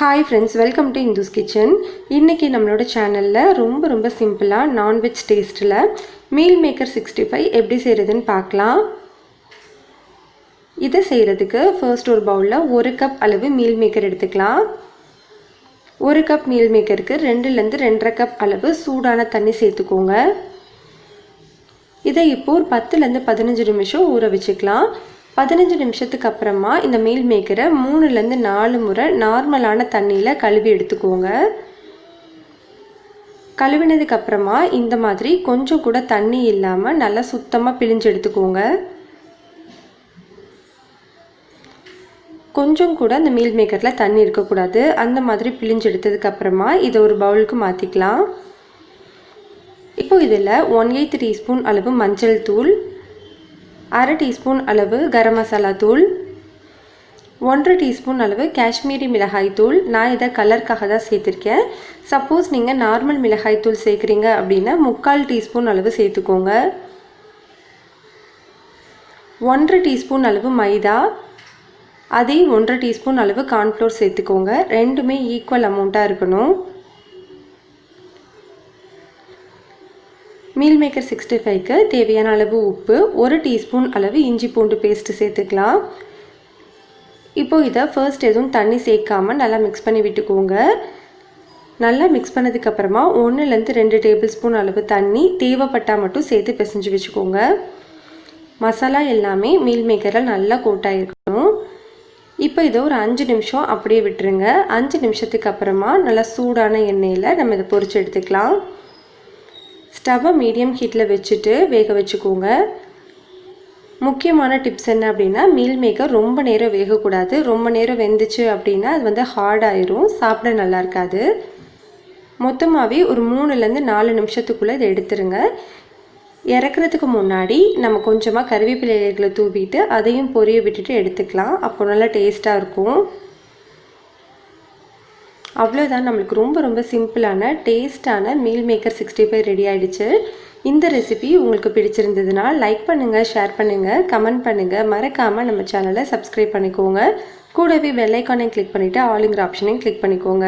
Hi friends, welcome to Indhu's Kitchen. இன்னைக்கு நம்மளோட சேனல்ல ரொம்ப சிம்பிளா நான்வெஜ் டேஸ்ட்ல மீல்மேக்கர் 65 எப்படி செய்யறதுன்னு பார்க்கலாம். இத செய்யிறதுக்கு ஃபர்ஸ்ட் ஒரு பவுல்ல 1 கப் அளவு மீல்மேக்கர் எடுத்துக்கலாம். 1 கப் மீல்மேக்கருக்கு 2 ல இருந்து 2.5 கப் அளவு சூடான தண்ணி சேர்த்துக்கோங்க. இதை இப்போ ஒரு 10 ல இருந்து 15 நிமிஷம் ஊற வச்சுக்கலாம். 15 நிமிஷத்துக்கு அப்புறமா இந்த மீல் மேக்கரை 3 ல இருந்து 4 முறை நார்மலான தண்ணியில கழுவி எடுத்துக்கோங்க. கழுவினதுக்கு அப்புறமா இந்த மாதிரி கொஞ்சம் கூட தண்ணி இல்லாம நல்லா சுத்தமா பிழிஞ்சு எடுத்துக்கோங்க. கொஞ்சம் கூட அந்த மீல் மேக்கர்ல தண்ணி இருக்க கூடாது. அந்த மாதிரி பிழிஞ்சு எடுத்ததுக்கு அப்புறமா இதை ஒரு பவுலுக்கு மாத்திக்கலாம். இப்போ இதில் 1/8 டீஸ்பூன் அளவு மஞ்சள் தூள், 1/2 டீஸ்பூன் அளவு கரம் மசாலா தூள், 1/2 டீஸ்பூன் அளவு காஷ்மீரி மிளகாய் தூள். நான் இதை கலருக்காக தான் சேர்த்துருக்கேன். சப்போஸ் நீங்கள் நார்மல் மிளகாய் தூள் சேர்க்குறீங்க அப்படின்னா 3/4 டீஸ்பூன் அளவு சேர்த்துக்கோங்க. 1/2 டீஸ்பூன் அளவு மைதா, அதே 1/2 டீஸ்பூன் அளவு கார்ன்ஃப்ளோர் சேர்த்துக்கோங்க. ரெண்டுமே ஈக்குவல் அமௌண்ட்டாக இருக்கணும். மீல்மேக்கர் 65க்கு தேவையான அளவு உப்பு, 1 டீஸ்பூன் அளவு இஞ்சி பூண்டு பேஸ்ட் சேர்த்துக்கலாம். இப்போ இதை ஃபர்ஸ்ட் எதுவும் தண்ணி சேர்க்காம நல்லா மிக்ஸ் பண்ணி விட்டுக்கோங்க. நல்லா மிக்ஸ் பண்ணதுக்கப்புறமா 1 ல இருந்து 2 டேபிள் ஸ்பூன் அளவு தண்ணி தேவைப்பட்டால் மட்டும் சேர்த்து பிசைஞ்சு வச்சுக்கோங்க. மசாலா எல்லாமே மீல்மேக்கரில் நல்லா கோட்டாயிருக்கணும். இப்போ இதை ஒரு 5 நிமிஷம் அப்படியே விட்டுருங்க. 5 நிமிஷத்துக்கு அப்புறமா நல்லா சூடான எண்ணெயில் நம்ம இதை பொரிச்சு எடுத்துக்கலாம். ஸ்டவ்வை மீடியம் ஹீட்டில் வச்சுட்டு வேக வச்சுக்கோங்க. முக்கியமான டிப்ஸ் என்ன அப்படின்னா, மீல் மேக்கர் ரொம்ப நேரம் வேகக்கூடாது. ரொம்ப நேரம் வெந்துச்சு அப்படின்னா அது ஹார்ட் ஆயிரும், சாப்பிட நல்லா இருக்காது. மொத்தமாகவே ஒரு 3 ல இருந்து 4 நிமிஷத்துக்குள்ளே இதை எடுத்துருங்க. இறக்குறதுக்கு முன்னாடி நம்ம கொஞ்சமாக கறிவேப்பிலை இலைகளை தூவிட்டு அதையும் பொரிய விட்டுட்டு எடுத்துக்கலாம். அப்போ நல்லா டேஸ்ட்டாக இருக்கும். அவ்வளோதான், நம்மளுக்கு ரொம்ப சிம்பிளான டேஸ்டான மீல்மேக்கர் 65 ரெடி ஆகிடுச்சு. இந்த ரெசிபி உங்களுக்கு பிடிச்சிருந்ததுன்னா லைக் பண்ணுங்கள், ஷேர் பண்ணுங்கள், கமெண்ட் பண்ணுங்கள். மறக்காமல் நம்ம சேனலை சப்ஸ்கிரைப் பண்ணிக்கோங்க. கூடவே பெல் ஐக்கானை கிளிக் பண்ணிவிட்டு ஆளுங்கிற ஆப்ஷனையும் கிளிக் பண்ணிக்கோங்க.